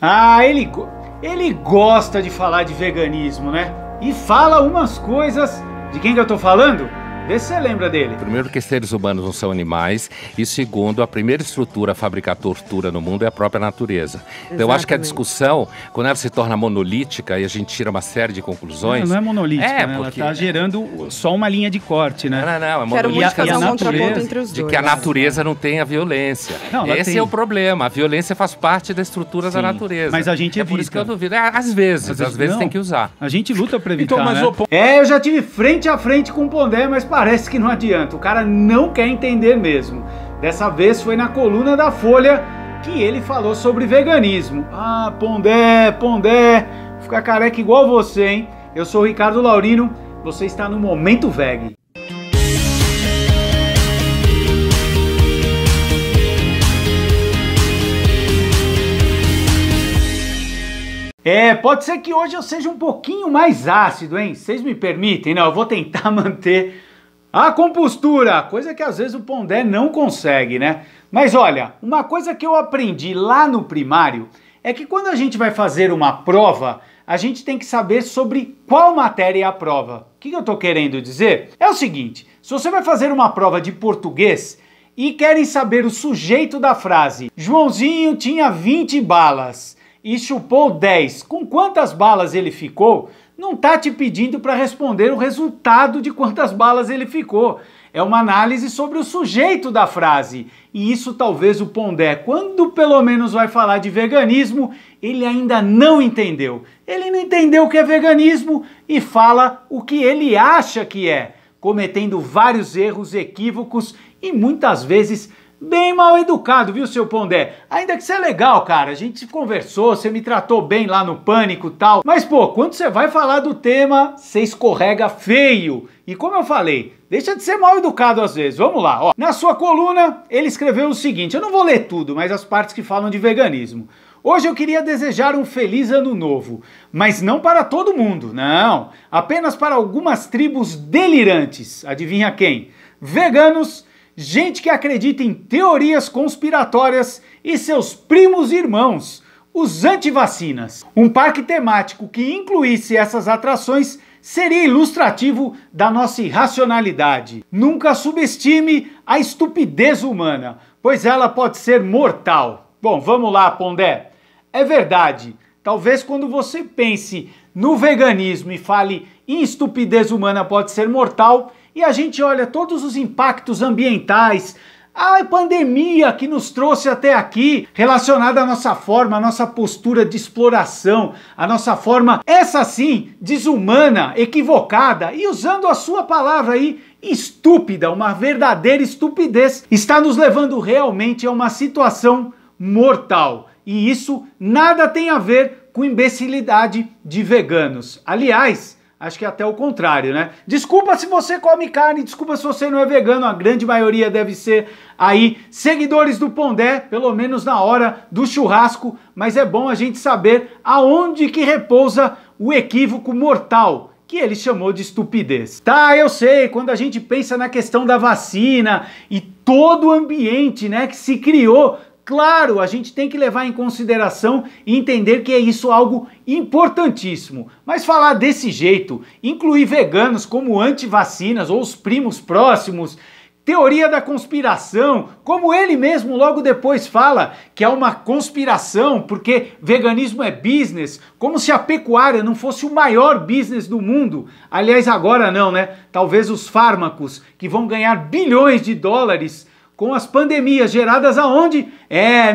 Ah, ele gosta de falar de veganismo, né? E fala umas coisas... De quem que eu tô falando? Vê se você lembra dele. Primeiro que seres humanos não são animais e segundo, a primeira estrutura a fabricar tortura no mundo é a própria natureza. Então eu acho que a discussão, quando ela se torna monolítica e a gente tira uma série de conclusões... Não é monolítica, né? Porque... Ela tá gerando só uma linha de corte, né? Não, é monolítica e a contraponto entre os de dois. Que a natureza não tem a violência. Não, esse é o problema, a violência faz parte da estrutura da natureza. Mas a gente evita. É por isso que eu duvido. Às vezes tem que usar. A gente luta pra evitar, então, mas né? Eu já tive frente a frente com o Pondé, mas parece que não adianta. O cara não quer entender mesmo. Dessa vez foi na coluna da Folha que ele falou sobre veganismo. Ah, Pondé, fica careca igual você, hein? Eu sou o Ricardo Laurino, você está no Momento Veg. Pode ser que hoje eu seja um pouquinho mais ácido, hein? Vocês me permitem? Não, eu vou tentar manter a compostura, coisa que às vezes o Pondé não consegue, né? Mas olha, uma coisa que eu aprendi lá no primário é que quando a gente vai fazer uma prova, a gente tem que saber sobre qual matéria é a prova. O que eu tô querendo dizer? É o seguinte, se você vai fazer uma prova de português e querem saber o sujeito da frase, Joãozinho tinha 20 balas e chupou 10, com quantas balas ele ficou? Não tá te pedindo para responder o resultado de quantas balas ele ficou. É uma análise sobre o sujeito da frase. E isso talvez o Pondé, quando pelo menos vai falar de veganismo, ele ainda não entendeu. Ele não entendeu o que é veganismo e fala o que ele acha que é, cometendo vários erros, equívocos e muitas vezes bem mal educado, viu, seu Pondé? Ainda que você é legal, cara, a gente conversou, você me tratou bem lá no Pânico e tal, mas pô, quando você vai falar do tema, você escorrega feio. E como eu falei, deixa de ser mal educado às vezes. Vamos lá, ó. Na sua coluna, ele escreveu o seguinte, eu não vou ler tudo, mas as partes que falam de veganismo. Hoje eu queria desejar um feliz ano novo, mas não para todo mundo, não. Apenas para algumas tribos delirantes. Adivinha quem? Veganos, gente que acredita em teorias conspiratórias e seus primos irmãos, os antivacinas. Um parque temático que incluísse essas atrações seria ilustrativo da nossa irracionalidade. Nunca subestime a estupidez humana, pois ela pode ser mortal. Bom, vamos lá, Pondé. É verdade, talvez quando você pense no veganismo e fale em estupidez humana pode ser mortal, e a gente olha todos os impactos ambientais, a pandemia que nos trouxe até aqui, relacionada à nossa forma, à nossa postura de exploração, à nossa forma, essa sim, desumana, equivocada, e usando a sua palavra aí, estúpida, uma verdadeira estupidez, está nos levando realmente a uma situação mortal. E isso nada tem a ver com imbecilidade de veganos. Aliás, acho que é até o contrário, né? Desculpa se você come carne, desculpa se você não é vegano, a grande maioria deve ser aí seguidores do Pondé, pelo menos na hora do churrasco, mas é bom a gente saber aonde que repousa o equívoco mortal que ele chamou de estupidez. Tá, eu sei, quando a gente pensa na questão da vacina e todo o ambiente, né, que se criou, claro, a gente tem que levar em consideração e entender que é isso algo importantíssimo. Mas falar desse jeito, incluir veganos como antivacinas ou os primos próximos, teoria da conspiração, como ele mesmo logo depois fala que é uma conspiração porque veganismo é business, como se a pecuária não fosse o maior business do mundo. Aliás, agora não, né? Talvez os fármacos que vão ganhar bilhões de dólares com as pandemias geradas aonde?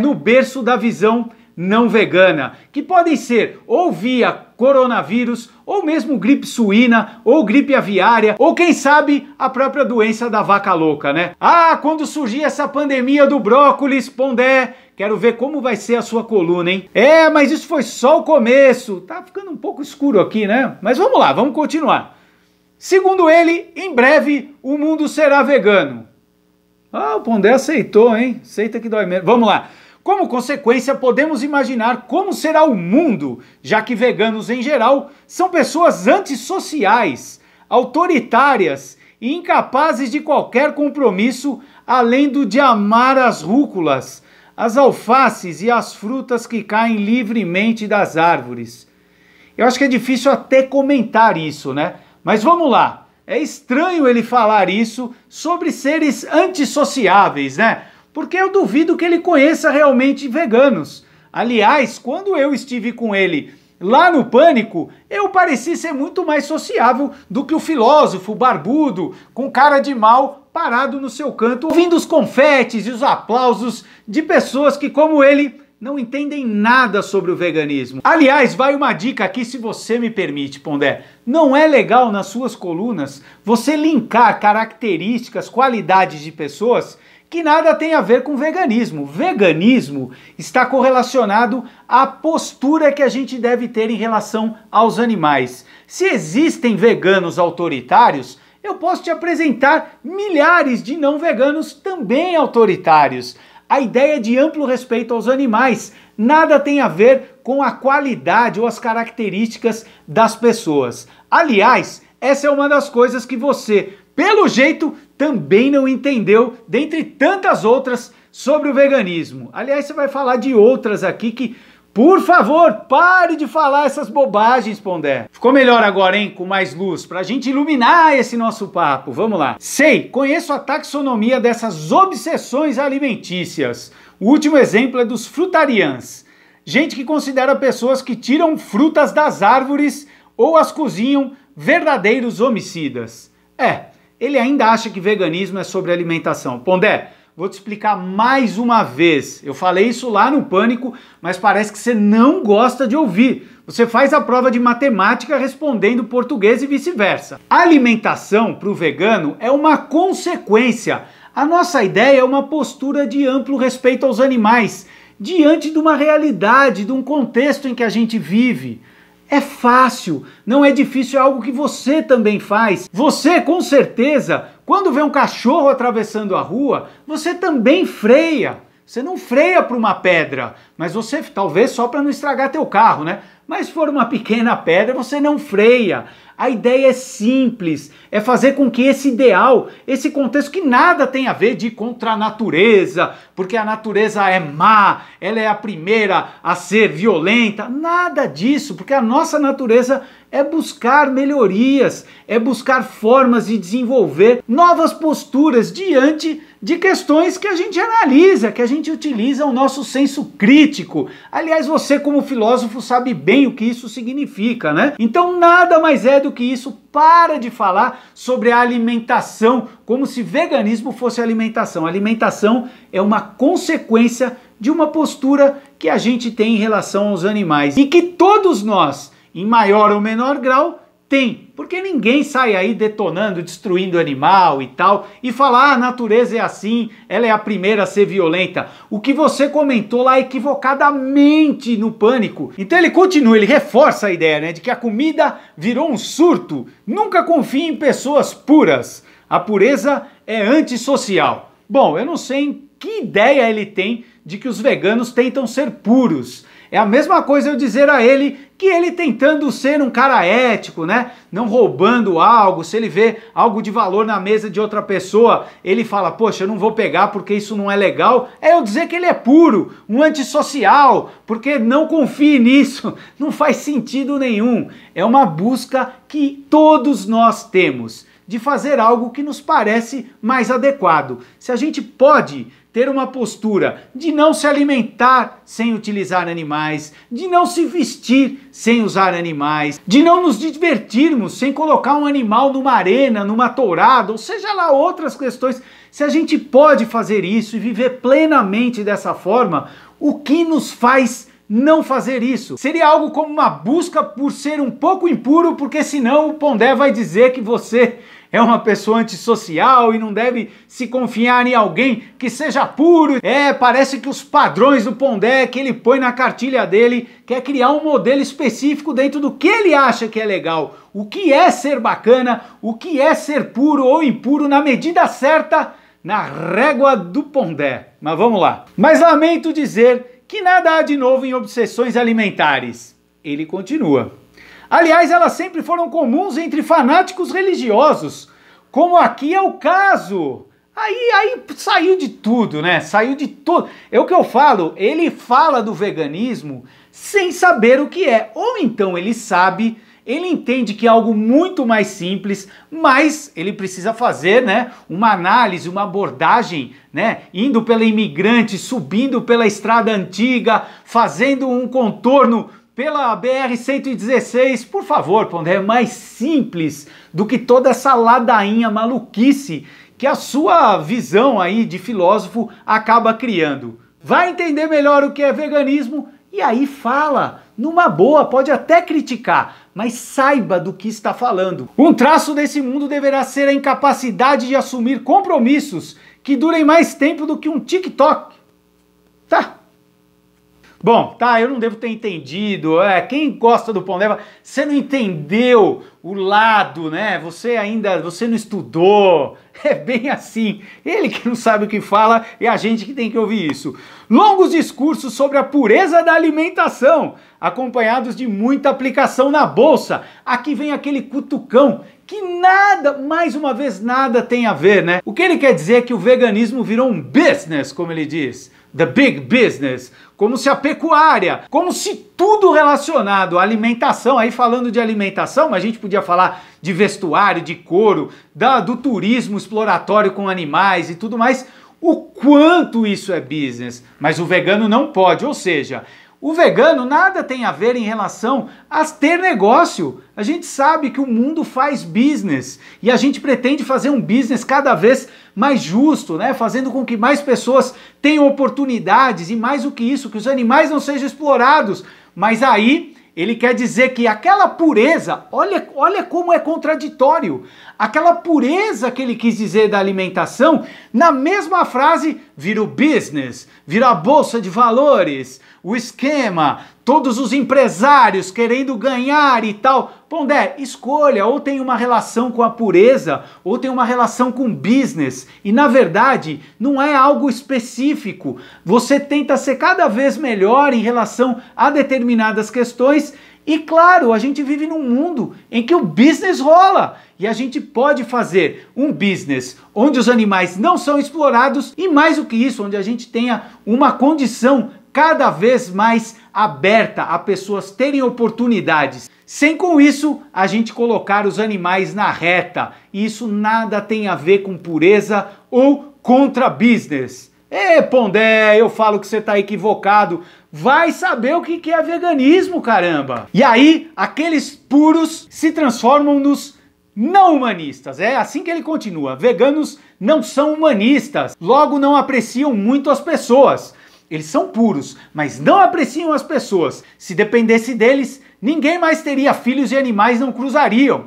No berço da visão não vegana, que podem ser ou via coronavírus, ou mesmo gripe suína, ou gripe aviária, ou quem sabe a própria doença da vaca louca, né? Ah, quando surgir essa pandemia do brócolis, Pondé, quero ver como vai ser a sua coluna, hein? Mas isso foi só o começo, tá ficando um pouco escuro aqui, né? Mas vamos lá, vamos continuar. Segundo ele, em breve o mundo será vegano. Ah, o Pondé aceitou, hein? Aceita que dói menos. Vamos lá. Como consequência, podemos imaginar como será o mundo, já que veganos em geral são pessoas antissociais, autoritárias e incapazes de qualquer compromisso além do de amar as rúculas. as alfaces e as frutas que caem livremente das árvores. Eu acho que é difícil até comentar isso, né? Mas vamos lá. É estranho ele falar isso sobre seres antissociáveis, né? Porque eu duvido que ele conheça realmente veganos. Aliás, quando eu estive com ele lá no Pânico, eu pareci ser muito mais sociável do que o filósofo barbudo, com cara de mal, parado no seu canto, ouvindo os confetes e os aplausos de pessoas que, como ele, não entendem nada sobre o veganismo. Aliás, vai uma dica aqui, se você me permite, Pondé. Não é legal nas suas colunas você linkar características, qualidades de pessoas que nada tem a ver com veganismo. Veganismo está correlacionado à postura que a gente deve ter em relação aos animais. Se existem veganos autoritários, eu posso te apresentar milhares de não veganos também autoritários. A ideia de amplo respeito aos animais nada tem a ver com a qualidade ou as características das pessoas. Aliás, essa é uma das coisas que você, pelo jeito, também não entendeu, dentre tantas outras, sobre o veganismo. Aliás, você vai falar de outras aqui que, por favor, pare de falar essas bobagens, Pondé. Ficou melhor agora, hein? Com mais luz, pra gente iluminar esse nosso papo. Vamos lá. Sei, conheço a taxonomia dessas obsessões alimentícias. O último exemplo é dos frutarians. Gente que considera pessoas que tiram frutas das árvores ou as cozinham verdadeiros homicidas. Ele ainda acha que veganismo é sobre alimentação. Pondé, vou te explicar mais uma vez. Eu falei isso lá no Pânico, mas parece que você não gosta de ouvir. Você faz a prova de matemática respondendo português e vice-versa. A alimentação para o vegano é uma consequência. A nossa ideia é uma postura de amplo respeito aos animais, diante de uma realidade, de um contexto em que a gente vive. É fácil, não é difícil, é algo que você também faz. Você, com certeza, quando vê um cachorro atravessando a rua, você também freia. Você não freia para uma pedra, mas você, talvez só para não estragar teu carro, né? Mas se for uma pequena pedra, você não freia. A ideia é simples, é fazer com que esse ideal, esse contexto que nada tem a ver de contra a natureza, porque a natureza é má, ela é a primeira a ser violenta, nada disso, porque a nossa natureza é buscar melhorias, é buscar formas de desenvolver novas posturas diante de questões que a gente analisa, que a gente utiliza o nosso senso crítico. Aliás, você como filósofo sabe bem o que isso significa, né? Então nada mais é do que isso. Para de falar sobre a alimentação como se veganismo fosse alimentação. A alimentação é uma consequência de uma postura que a gente tem em relação aos animais e que todos nós, em maior ou menor grau, tem, porque ninguém sai aí detonando, destruindo animal e tal, e fala, a natureza é assim, ela é a primeira a ser violenta. O que você comentou lá equivocadamente no Pânico. Então ele continua, ele reforça a ideia, né, de que a comida virou um surto. Nunca confie em pessoas puras. A pureza é antissocial. Bom, eu não sei em que ideia ele tem de que os veganos tentam ser puros. É a mesma coisa eu dizer a ele que ele tentando ser um cara ético, né? Não roubando algo, se ele vê algo de valor na mesa de outra pessoa, ele fala, poxa, eu não vou pegar porque isso não é legal. É eu dizer que ele é puro, um antissocial, porque não confie nisso, não faz sentido nenhum. É uma busca que todos nós temos de fazer algo que nos parece mais adequado. Se a gente pode ter uma postura de não se alimentar sem utilizar animais, de não se vestir sem usar animais, de não nos divertirmos sem colocar um animal numa arena, numa tourada, ou seja lá outras questões. Se a gente pode fazer isso e viver plenamente dessa forma, o que nos faz não fazer isso? Seria algo como uma busca por ser um pouco impuro, porque senão o Pondé vai dizer que você é uma pessoa antissocial e não deve se confiar em alguém que seja puro. Parece que os padrões do Pondé que ele põe na cartilha dele quer criar um modelo específico dentro do que ele acha que é legal. O que é ser bacana, o que é ser puro ou impuro na medida certa, na régua do Pondé. Mas vamos lá. Mas lamento dizer que nada há de novo em obsessões alimentares. Ele continua. Aliás, elas sempre foram comuns entre fanáticos religiosos, como aqui é o caso. Aí saiu de tudo, né? Saiu de tudo. É o que eu falo, ele fala do veganismo sem saber o que é. Ou então ele sabe, ele entende que é algo muito mais simples, mas ele precisa fazer, né, uma análise, uma abordagem, né, indo pela imigrante, subindo pela estrada antiga, fazendo um contorno pela BR-116. Por favor, Pondé, é mais simples do que toda essa ladainha maluquice que a sua visão aí de filósofo acaba criando. Vai entender melhor o que é veganismo e aí fala, numa boa, pode até criticar, mas saiba do que está falando. Um traço desse mundo deverá ser a incapacidade de assumir compromissos que durem mais tempo do que um TikTok. Tá? Bom, tá, eu não devo ter entendido, quem gosta do Pondé, você não entendeu o lado, né, você não estudou, é bem assim, ele que não sabe o que fala, é a gente que tem que ouvir isso. Longos discursos sobre a pureza da alimentação, acompanhados de muita aplicação na bolsa, aqui vem aquele cutucão, que nada, mais uma vez, nada tem a ver, né? O que ele quer dizer é que o veganismo virou um business, como ele diz, the big business, como se a pecuária, como se tudo relacionado à alimentação, aí falando de alimentação, mas a gente podia falar de vestuário, de couro, do turismo exploratório com animais e tudo mais, o quanto isso é business, mas o vegano não pode, ou seja, o vegano nada tem a ver em relação a ter negócio. A gente sabe que o mundo faz business e a gente pretende fazer um business cada vez mais justo, né? Fazendo com que mais pessoas tenham oportunidades e mais do que isso, que os animais não sejam explorados. Mas aí ele quer dizer que aquela pureza, olha como é contraditório, aquela pureza que ele quis dizer da alimentação, na mesma frase vira o business, vira a bolsa de valores, o esquema, todos os empresários querendo ganhar e tal. Pondé, escolha, ou tem uma relação com a pureza, ou tem uma relação com business. E na verdade, não é algo específico. Você tenta ser cada vez melhor em relação a determinadas questões. E claro, a gente vive num mundo em que o business rola. E a gente pode fazer um business onde os animais não são explorados e mais do que isso, onde a gente tenha uma condição cada vez mais aberta a pessoas terem oportunidades, sem com isso a gente colocar os animais na reta. E isso nada tem a ver com pureza ou contra business. Pondé, eu falo que você tá equivocado. Vai saber o que é veganismo, caramba! E aí, aqueles puros se transformam nos não humanistas. É assim que ele continua. Veganos não são humanistas, logo não apreciam muito as pessoas. Eles são puros, mas não apreciam as pessoas. Se dependesse deles, ninguém mais teria filhos e animais não cruzariam.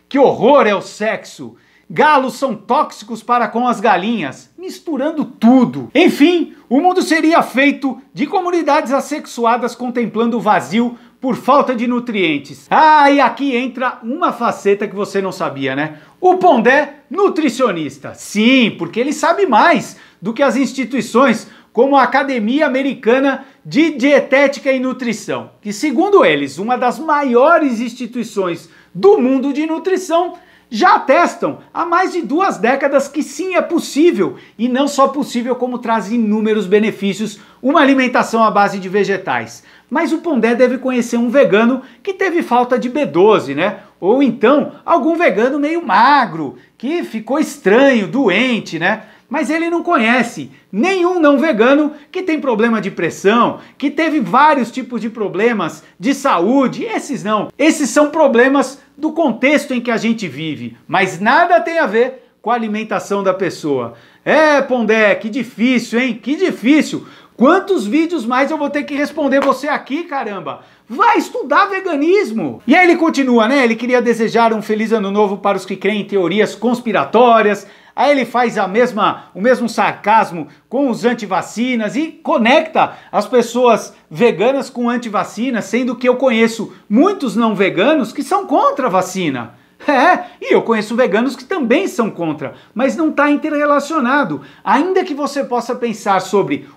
Que horror é o sexo! Galos são tóxicos para com as galinhas, misturando tudo. Enfim, o mundo seria feito de comunidades assexuadas contemplando o vazio por falta de nutrientes. E aqui entra uma faceta que você não sabia, né? O Pondé, nutricionista. Sim, porque ele sabe mais do que as instituições como a Academia Americana de Dietética e Nutrição, que segundo eles, uma das maiores instituições do mundo de nutrição, já atestam há mais de 2 décadas que sim, é possível, e não só possível, como traz inúmeros benefícios, uma alimentação à base de vegetais. Mas o Pondé deve conhecer um vegano que teve falta de B12, né? Ou então algum vegano meio magro, que ficou estranho, doente, né? Mas ele não conhece nenhum não vegano que tem problema de pressão, que teve vários tipos de problemas de saúde. Esses não. Esses são problemas do contexto em que a gente vive, mas nada tem a ver com a alimentação da pessoa. Pondé, que difícil, hein? Que difícil. Quantos vídeos mais eu vou ter que responder você aqui, caramba? Vai estudar veganismo! E aí ele continua, né? Ele queria desejar um feliz ano novo para os que creem em teorias conspiratórias. Aí ele faz o mesmo sarcasmo com os antivacinas e conecta as pessoas veganas com antivacinas, sendo que eu conheço muitos não veganos que são contra a vacina. E eu conheço veganos que também são contra, mas não está interrelacionado. Ainda que você possa pensar sobre,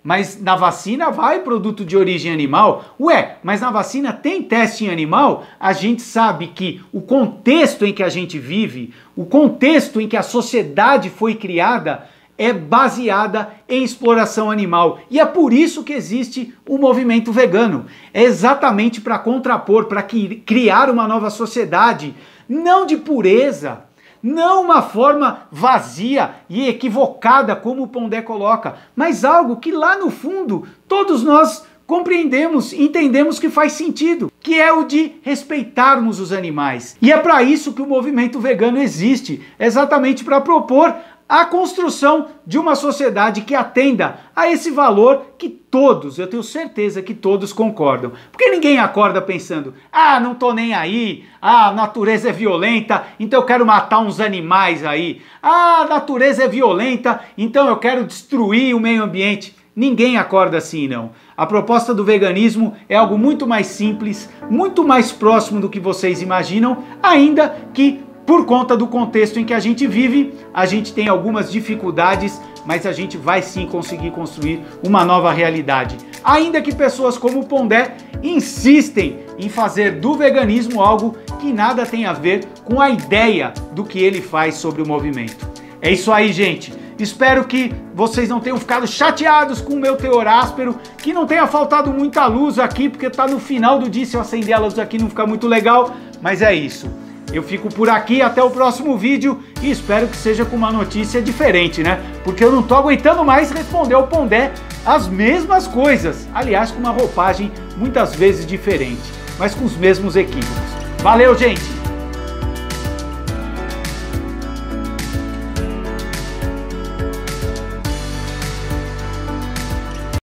mas na vacina vai produto de origem animal. Ué, mas na vacina tem teste em animal? A gente sabe que o contexto em que a gente vive, o contexto em que a sociedade foi criada, é baseada em exploração animal. E é por isso que existe o movimento vegano. É exatamente para contrapor, para criar uma nova sociedade, não de pureza, não uma forma vazia e equivocada como o Pondé coloca, mas algo que lá no fundo todos nós compreendemos, entendemos que faz sentido, que é o de respeitarmos os animais. E é para isso que o movimento vegano existe, exatamente para propor a construção de uma sociedade que atenda a esse valor que todos, eu tenho certeza que todos concordam. Porque ninguém acorda pensando, ah, não tô nem aí, ah, a natureza é violenta, então eu quero matar uns animais aí, ah, a natureza é violenta, então eu quero destruir o meio ambiente. Ninguém acorda assim, não. A proposta do veganismo é algo muito mais simples, muito mais próximo do que vocês imaginam, ainda que por conta do contexto em que a gente vive, a gente tem algumas dificuldades, mas a gente vai sim conseguir construir uma nova realidade. Ainda que pessoas como o Pondé insistem em fazer do veganismo algo que nada tem a ver com a ideia do que ele faz sobre o movimento. É isso aí, gente. Espero que vocês não tenham ficado chateados com o meu teor áspero, que não tenha faltado muita luz aqui, porque tá no final do dia, se eu acender a luz aqui não fica muito legal, mas é isso. Eu fico por aqui, até o próximo vídeo e espero que seja com uma notícia diferente, né? Porque eu não tô aguentando mais responder ao Pondé as mesmas coisas. Aliás, com uma roupagem muitas vezes diferente, mas com os mesmos equívocos. Valeu, gente!